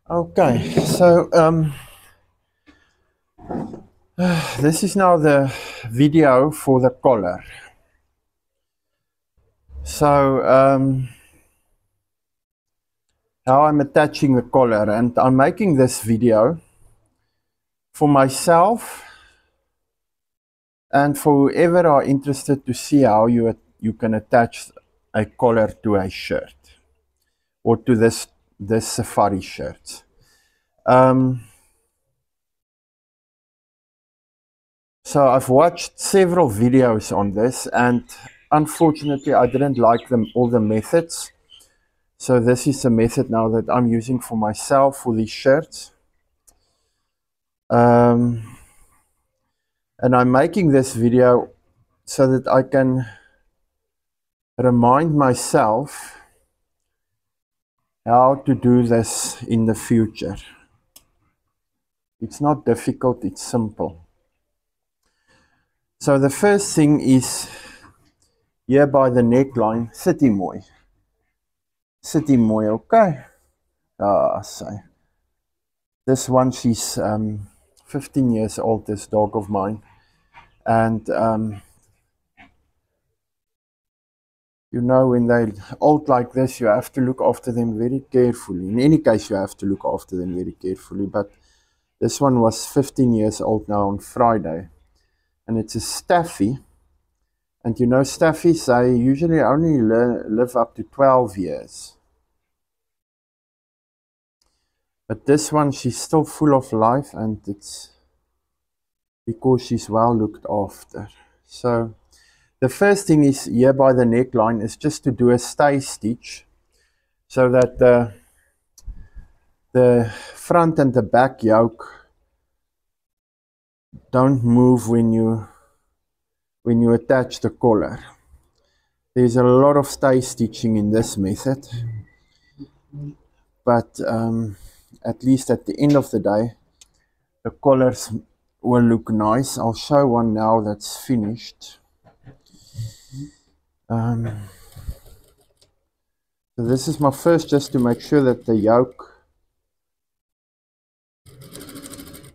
Okay, so this is now the video for the collar. So how I'm attaching the collar, and I'm making this video for myself and for whoever are interested to see how you can attach a collar to a shirt or to this safari shirt. So I've watched several videos on this, and unfortunately I didn't like all the methods. So this is a method now that I'm using for myself for these shirts. And I'm making this video so that I can remind myself how to do this in the future. It's not difficult, it's simple. So the first thing is here by the neckline, City Mooi. City Mooi, okay. So this one, she's 15 years old, this dog of mine. And you know, when they're old like this, you have to look after them very carefully. In any case, you have to look after them very carefully. But this one was 15 years old now on Friday. And it's a Staffy. And you know, Staffies, they usually only live up to 12 years. But this one, she's still full of life, and it's because she's well looked after. So the first thing is here by the neckline is just to do a stay stitch so that the front and the back yoke don't move when you attach the collar. There's a lot of stay stitching in this method, but at least at the end of the day the collars will look nice. I'll show one now that's finished. So this is my first, just to make sure that the yoke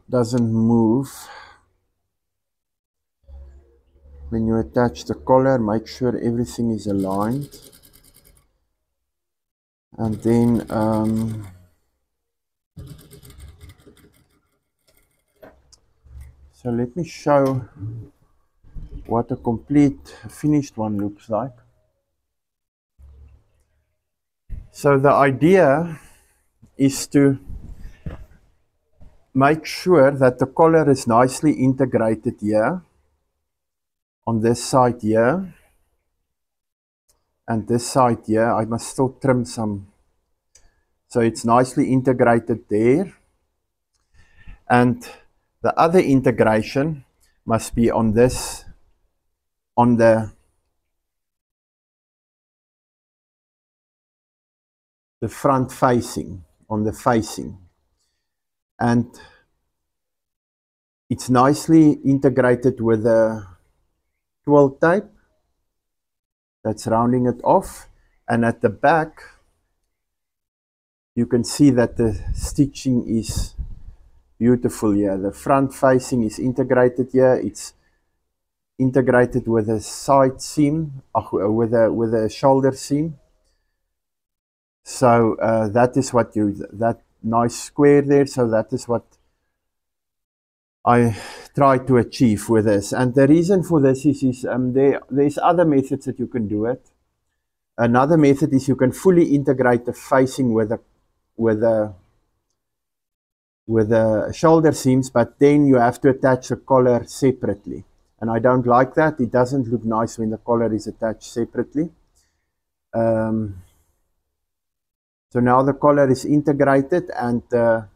doesn't move. When you attach the collar, make sure everything is aligned. And then so let me show what a complete finished one looks like. So the idea is to make sure that the collar is nicely integrated here on this side here, and this side here I must still trim some, so it's nicely integrated there. And the other integration must be on this, on the front facing, on the facing, and it's nicely integrated with a twill tape that's rounding it off. And at the back you can see that the stitching is beautiful here. The front facing is integrated here. It's integrated with a side seam, with a shoulder seam. So that is what that nice square there. So that is what I try to achieve with this. And the reason for this is there's other methods that you can do it. Another method is you can fully integrate the facing with the shoulder seams, but then you have to attach the collar separately. And I don't like that. It doesn't look nice when the collar is attached separately. So now the collar is integrated, and the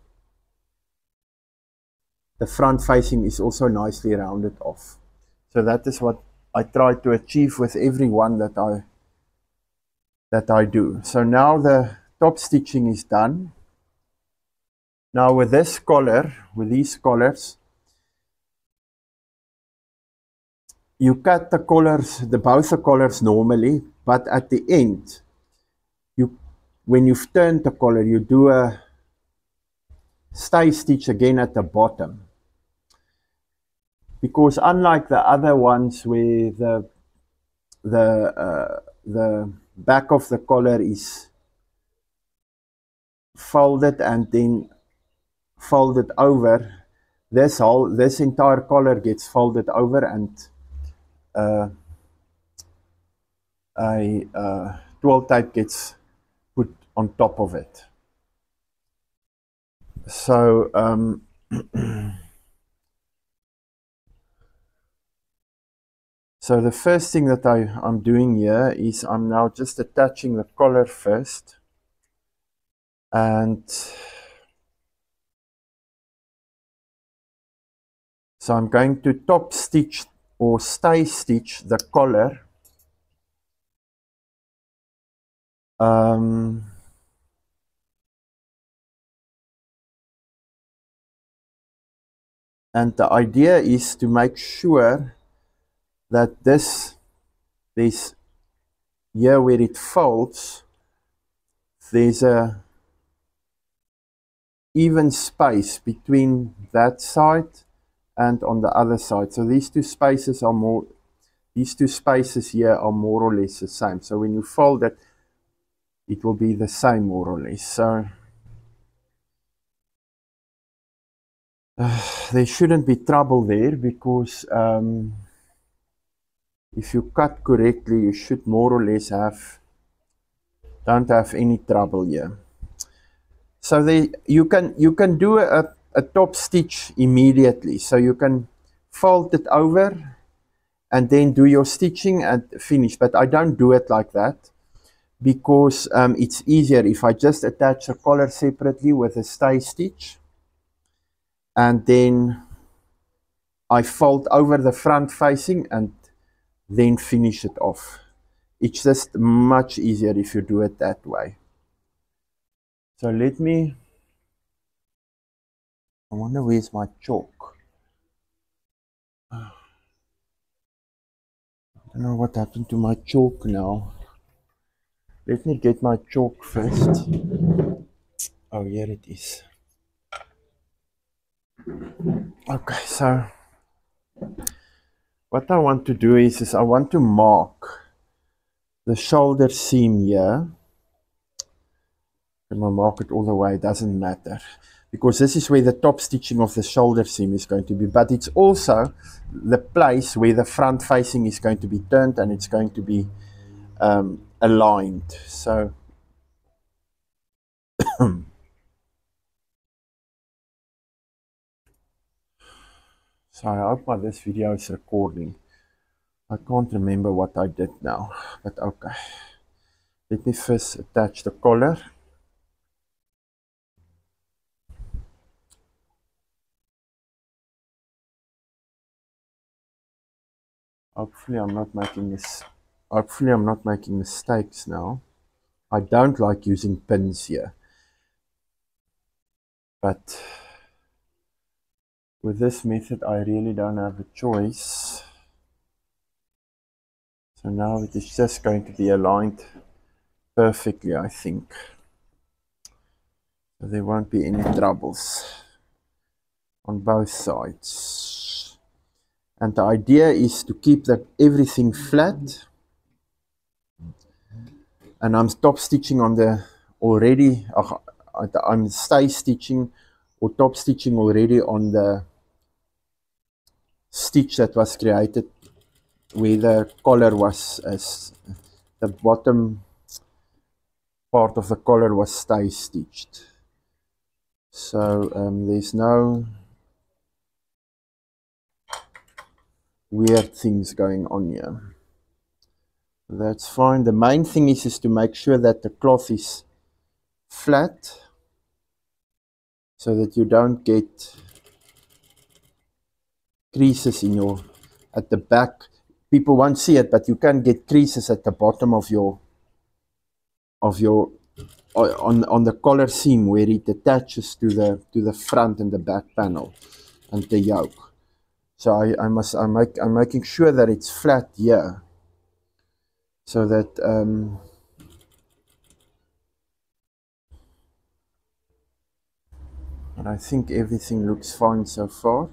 front facing is also nicely rounded off. So that is what I try to achieve with every one that I do. So now the top stitching is done. Now with this collar, with these collars, you cut the collars, both the collars normally, but at the end when you've turned the collar, you do a stay stitch again at the bottom, because unlike the other ones where the back of the collar is folded and then folded over, this entire collar gets folded over and a twill tape gets put on top of it. So so the first thing that I'm doing here is I'm now just attaching the collar first, and so I'm going to top stitch or stay stitch the collar. And the idea is to make sure that there's here where it folds, there's a even space between that side and on the other side. So these two spaces here are more or less the same. So when you fold it, it will be the same more or less. So there shouldn't be trouble there, because if you cut correctly, you should more or less don't have any trouble here. So you can do a top stitch immediately. So you can fold it over and then do your stitching and finish. But I don't do it like that, because it's easier if I just attach the collar separately with a stay stitch, and then I fold over the front facing and then finish it off. It's just much easier if you do it that way. So I wonder where's my chalk. I don't know what happened to my chalk now. Let me get my chalk first. Oh, here it is. Okay, so what I want to do is I want to mark the shoulder seam here. I'm going to mark it all the way, it doesn't matter, because this is where the top stitching of the shoulder seam is going to be, but it's also the place where the front facing is going to be turned and it's going to be aligned. So so I hope this video is recording. I can't remember what I did now, but okay. Let me first attach the collar. Hopefully I'm not making mistakes now. I don't like using pins here, but with this method I really don't have a choice. So now it is just going to be aligned perfectly, I think. So there won't be any troubles on both sides. And the idea is to keep everything flat. And I'm top stitching on the already, I'm stay stitching or top stitching already on the stitch that was created where the collar was, the bottom part of the collar was stay stitched. So there's no weird things going on here. That's fine. The main thing is to make sure that the cloth is flat, so that you don't get creases at the back. People won't see it, but you can get creases at the bottom of your on the collar seam where it attaches to the front and the back panel and the yoke. So I'm making sure that it's flat here, so that But I think everything looks fine so far.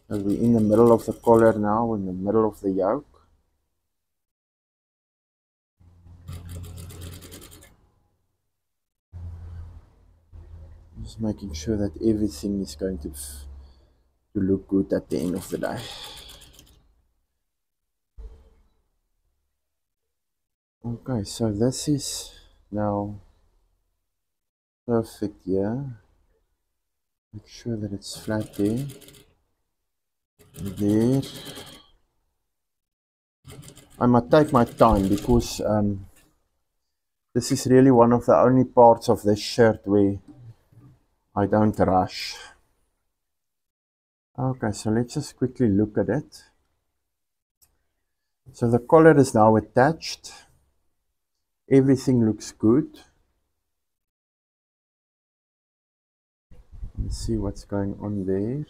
So we're in the middle of the collar now, in the middle of the yoke. Just making sure that everything is going to look good at the end of the day. Okay, so this is now perfect here. Make sure that it's flat there. There. I might take my time because this is really one of the only parts of this shirt where I don't rush. Okay, so let's just quickly look at it. So the collar is now attached. Everything looks good. Let's see what's going on there.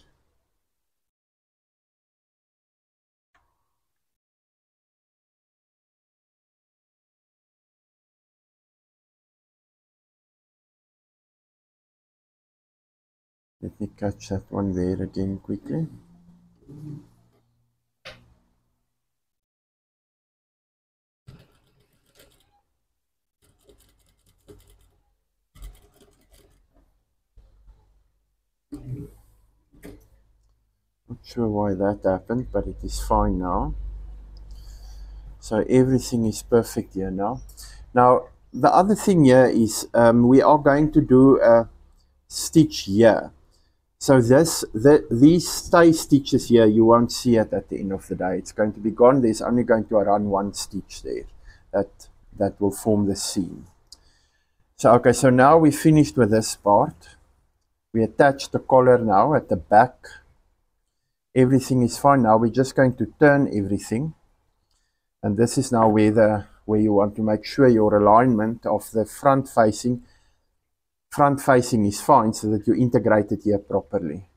Let me catch that one there again quickly. Not sure why that happened, but it is fine now. So everything is perfect here now. Now, the other thing here is we are going to do a stitch here. So these stay stitches here, you won't see it at the end of the day. It's going to be gone. There's only going to run one stitch there that will form the seam. So, okay, so now we finished with this part. We attach the collar now at the back. Everything is fine. Now we're just going to turn everything. And this is now where you want to make sure your alignment of the front facing is fine so that you integrate it here properly.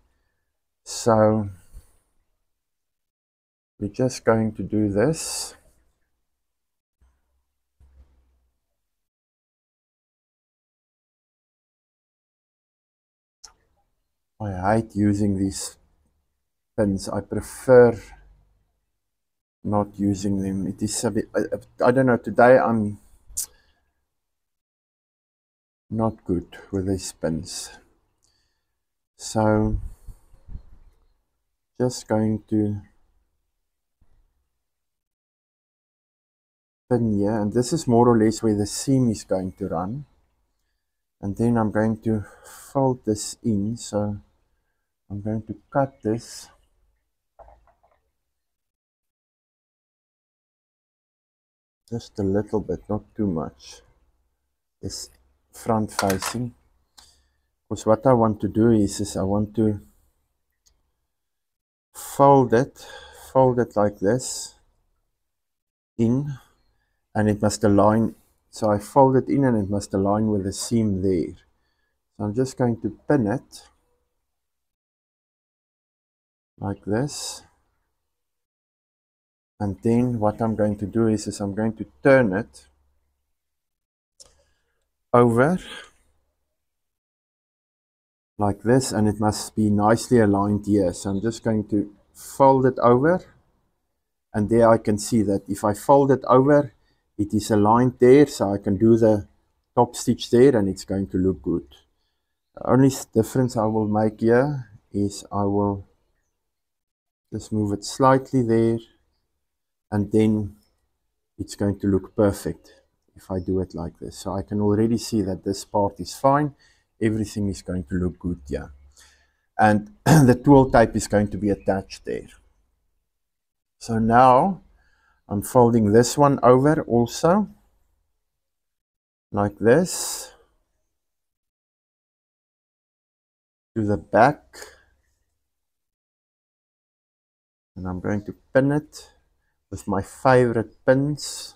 So we're just going to do this. I hate using these pins. I prefer not using them. It is a bit, I don't know, today I'm not good with these pins. So just going to pin here, and this is more or less where the seam is going to run. And then I'm going to fold this in, so I'm going to cut this. Just a little bit, not too much. It's front facing. Because what I want to do is I want to fold it like this in, and it must align. So I fold it in and it must align with the seam there. So I'm just going to pin it like this. And then what I'm going to do is I'm going to turn it over like this, and it must be nicely aligned here. So I'm just going to fold it over, and there I can see that if I fold it over, it is aligned there, so I can do the top stitch there and it's going to look good. The only difference I will make here is I will just move it slightly there, and then it's going to look perfect if I do it like this. So I can already see that this part is fine. Everything is going to look good here. And the twill tape is going to be attached there. So now I'm folding this one over also, like this, to the back. And I'm going to pin it with my favorite pins.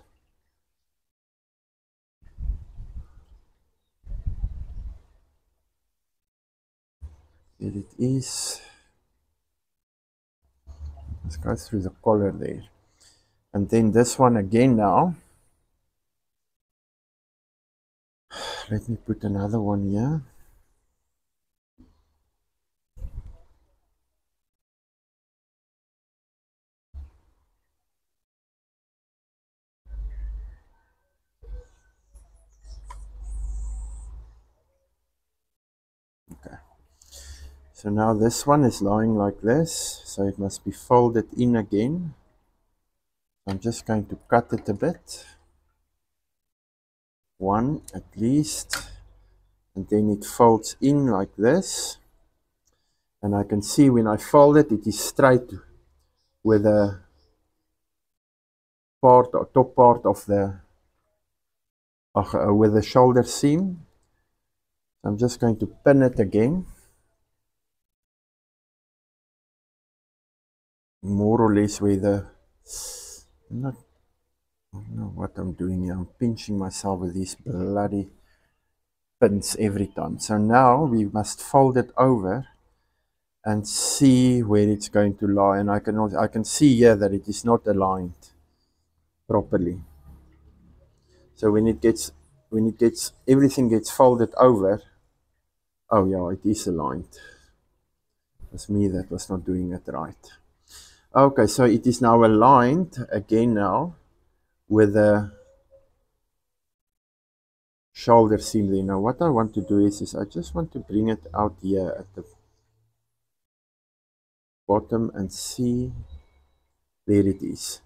There it is. Let's go through the collar there. And then this one again now. Let me put another one here. So now this one is lying like this, so it must be folded in again. I'm just going to cut it a bit, one at least, and then it folds in like this. And I can see when I fold it, it is straight with the part or top part of the with the shoulder seam. I'm just going to pin it again, more or less where the I don't know what I'm doing here. I'm pinching myself with these bloody pins every time. So now we must fold it over and see where it's going to lie. And I can see here that it is not aligned properly. So when everything gets folded over, oh yeah, it is aligned. It was me that was not doing it right. Okay, so it is now aligned again now with the shoulder seam there. Now what I want to do is I just want to bring it out here at the bottom and see, there it is.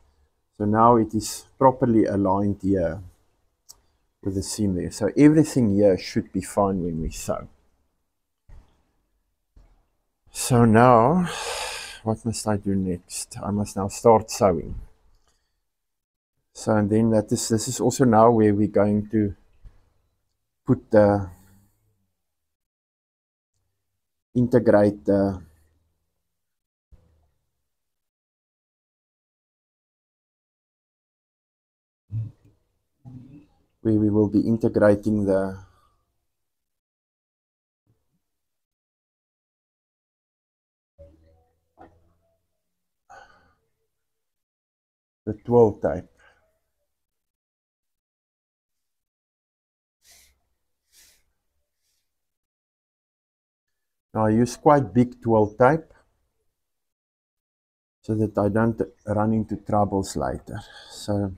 So now it is properly aligned here with the seam there. So everything here should be fine when we sew. So now, what must I do next? I must now start sewing. So and then this is also now where we're going to put the integrate the where we will be integrating the twill tape. Now I use quite big twill tape so that I don't run into troubles later. So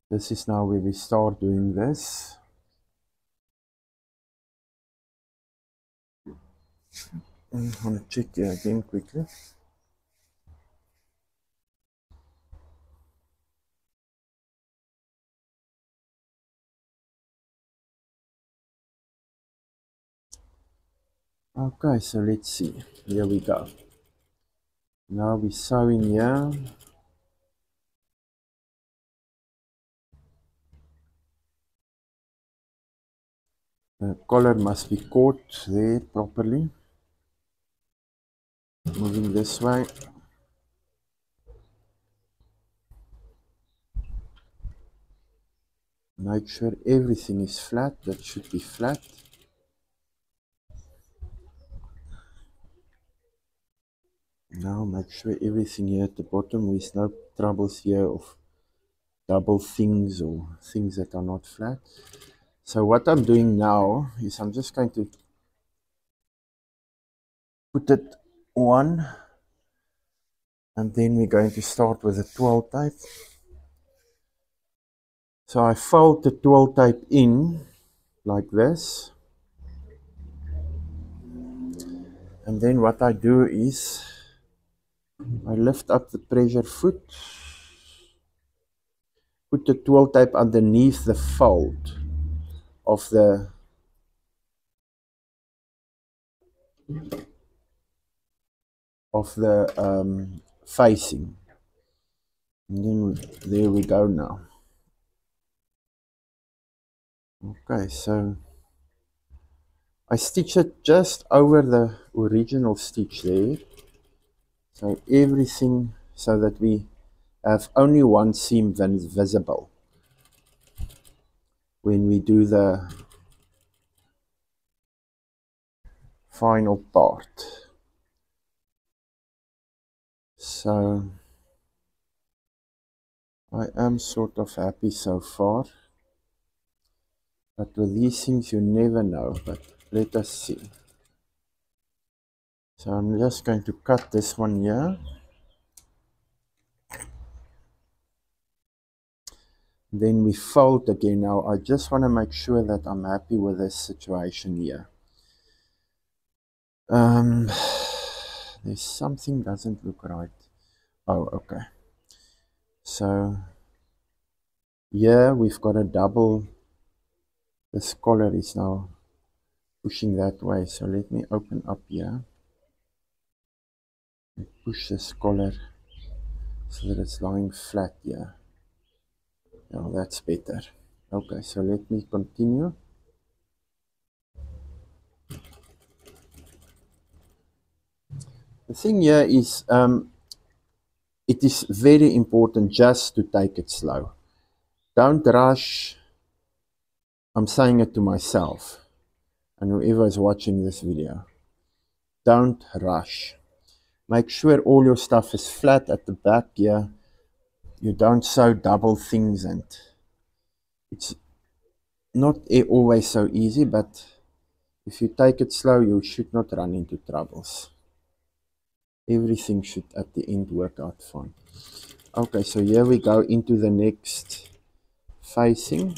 this is now where we start doing this. I'm going to check here again quickly. Okay, so let's see. Here we go. Now we're sewing here. The collar must be caught there properly. Moving this way. Make sure everything is flat. That should be flat. Now make sure everything here at the bottom, there's no troubles here of double things or things that are not flat. So what I'm doing now is I'm just going to put it on, and then we're going to start with the twill tape. So I fold the twill tape in like this, and then what I do is I lift up the pressure foot, put the twill tape underneath the fold of the facing, and then there we go now. Okay, so I stitch it just over the original stitch there, so everything, so that we have only one seam visible when we do the final part. So I am sort of happy so far, but with these things you never know. But let us see. So I'm just going to cut this one here. Then we fold again. Now I just want to make sure that I'm happy with this situation here. There's something doesn't look right. Oh, okay. So here we've got a double. This collar is now pushing that way. So let me open up here and push this collar so that it's lying flat here. Now that's better. Okay, so let me continue. The thing here is, it is very important just to take it slow. Don't rush. I'm saying it to myself and whoever is watching this video. Don't rush. Make sure all your stuff is flat at the back here. You don't sew double things, and it's not always so easy, but if you take it slow, you should not run into troubles. Everything should at the end work out fine. Okay, so here we go into the next facing.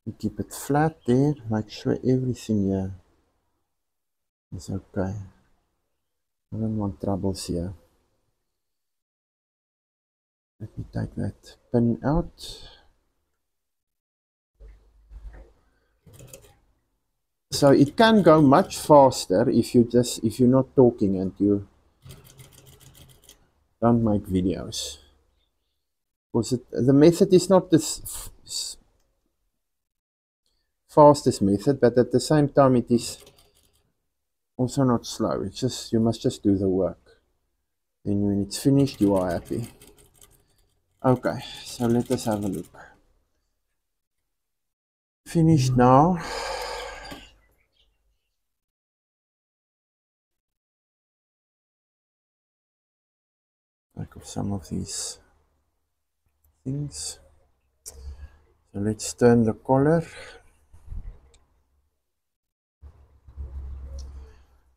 You keep it flat there. Make sure everything here is okay. I don't want troubles here. Let me take that pin out. So it can go much faster if you're not talking and you don't make videos. Because the method is not this fastest method, but at the same time it is also not slow. It's just, you must just do the work. Then when it's finished, you are happy. Okay, so let us have a look. Finished now. Take off some of these things. So let's turn the collar.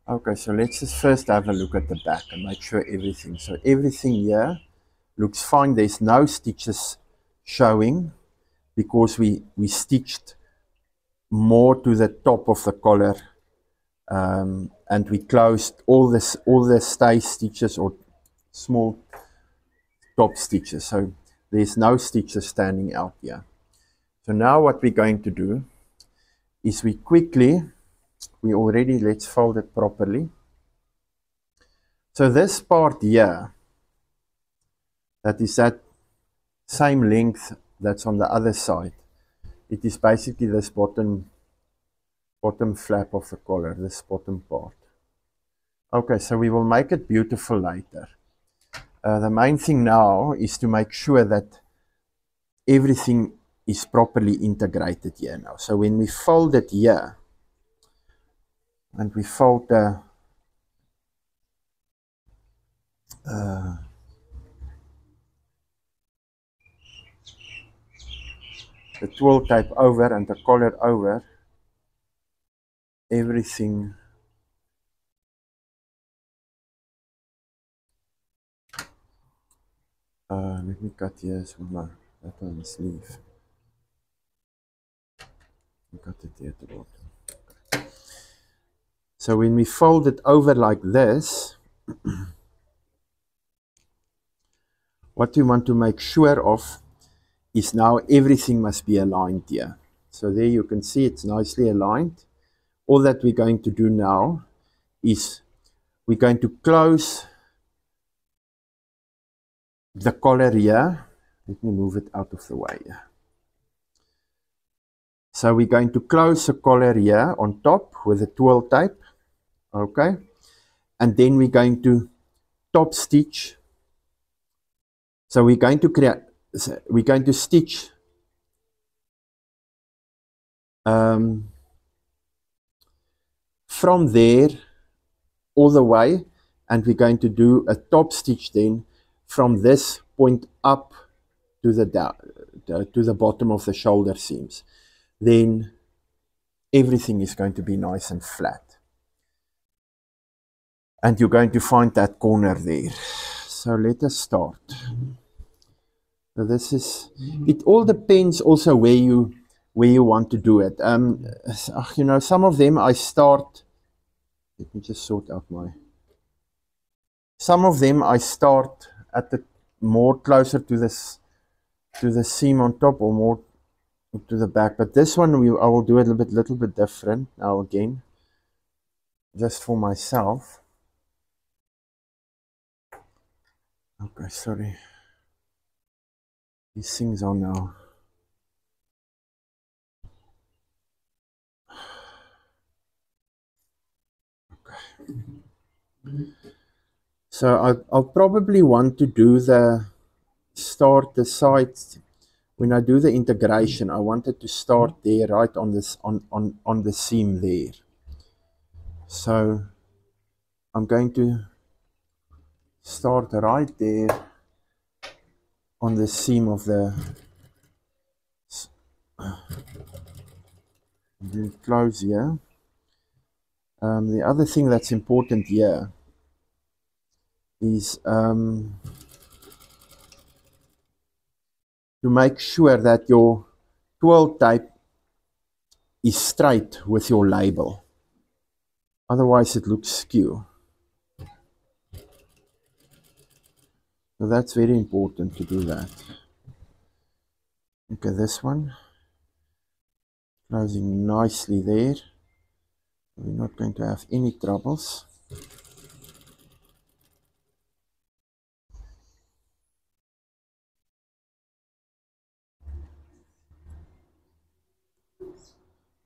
Okay, so let's just first have a look at the back and make sure everything. So everything here looks fine. There's no stitches showing because we stitched more to the top of the collar, and we closed all the stay stitches or small top stitches. So there's no stitches standing out here. So now what we're going to do is let's fold it properly. So this part here, that is that same length that's on the other side. It is basically this bottom flap of the collar, this bottom part. Okay, so we will make it beautiful later. The main thing now is to make sure that everything is properly integrated here now. So when we fold it here, and we fold the twill tape over and the collar over, everything let me cut here as well. That one is leave. Cut it here at the bottom. So when we fold it over like this, what we want to make sure of is now everything must be aligned here. So there you can see it's nicely aligned. All that we're going to do now is we're going to close the collar here. Let me move it out of the way. So we're going to close the collar here on top with a twill tape. Okay. And then we're going to top stitch. So we're going to stitch from there all the way, and we're going to do a top stitch then from this point up to the bottom of the shoulder seams. Then everything is going to be nice and flat, and you're going to find that corner there. So let us start. So this is, it all depends also where you want to do it. You know, some of them I start Let me just sort out my... Some of them I start at the more closer to this, to the seam on top, or more to the back. But this one I will do it a little bit different now again, just for myself. Okay, sorry. These things are now... So I'll probably want to do the sides. When I do the integration, I wanted to start there, right on this, on the seam there. So I'm going to start right there on the seam of the... Then close here. The other thing that's important here is to make sure that your twirl tape is straight with your label. Otherwise it looks skew. So that's very important to do that. Okay, this one. Closing nicely there. We're not going to have any troubles.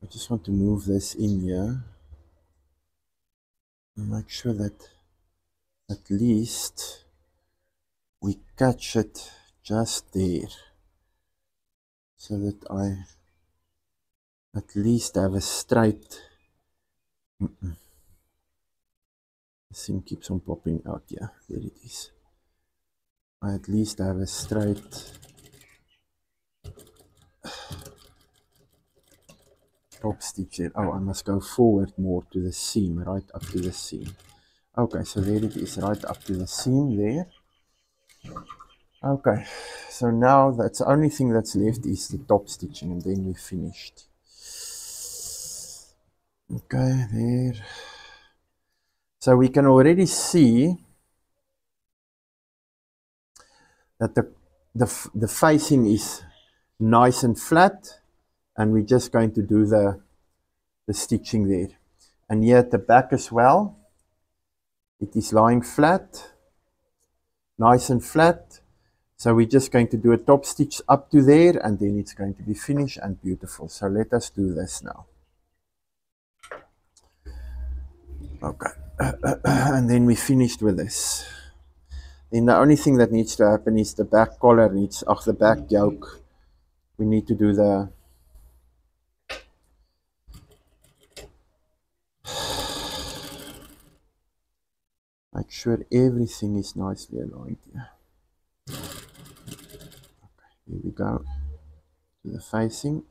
I just want to move this in here and make sure that at least we catch it just there, so that I at least have a straight... This thing keeps on popping out. Yeah, there it is. I at least have a straight top stitch there. Oh, I must go forward more to the seam, right up to the seam. Okay, so there it is, right up to the seam there. Okay, so now that's the only thing that's left is the top stitching, and then we're finished. Okay, there. So we can already see that the facing is nice and flat, and we're just going to do the stitching there. And here at the back as well, it is lying flat, nice and flat. So we're just going to do a top stitch up to there, and then it's going to be finished and beautiful. So let us do this now. Okay, and then we finished with this. Then the only thing that needs to happen is the back collar needs, the back yoke. We need to do the... Make sure everything is nicely aligned here. Okay, here we go. To the facing.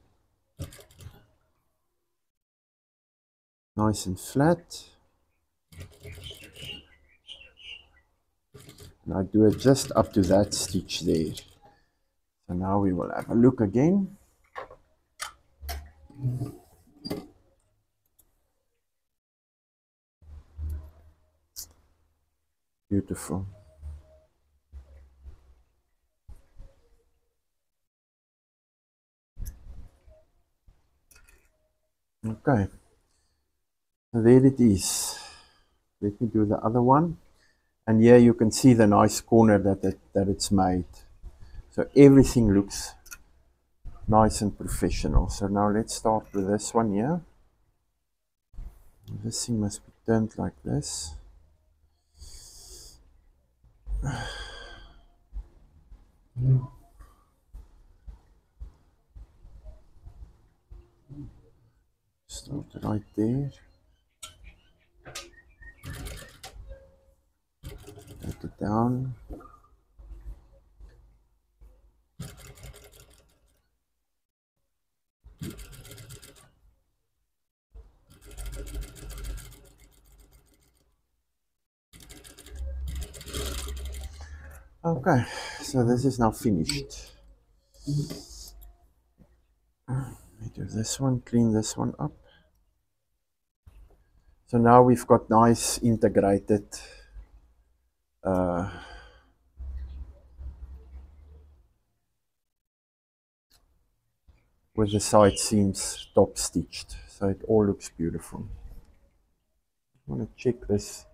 Nice and flat. And I do it just up to that stitch there. So now we will have a look again. Beautiful. Okay, so there it is. Let me do the other one. And here you can see the nice corner that it's made. So everything looks nice and professional. So now let's start with this one here. This thing must be turned like this. Start right there. Take it down. Okay, so this is now finished. Let me do this one, clean this one up. So now we've got nice integrated with the side seams top stitched, so it all looks beautiful. I want to check this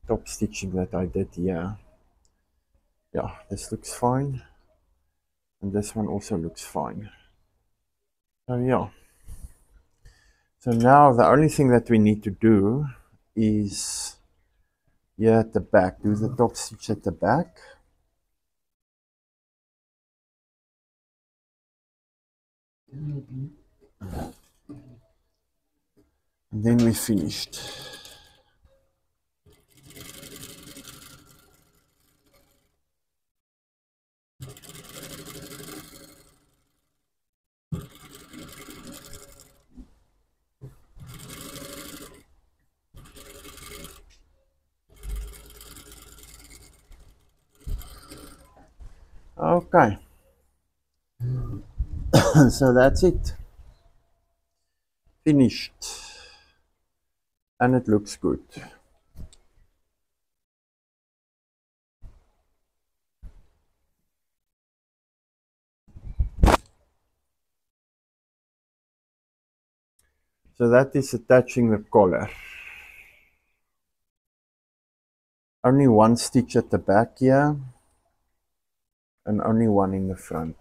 top stitching that I did here. Yeah, this looks fine, and this one also looks fine. So yeah, so now the only thing that we need to do is here at the back, do the top stitch at the back. And then we finished. Okay, so that's it. Finished. And it looks good. So that is attaching the collar. Only one stitch at the back here, and only one in the front.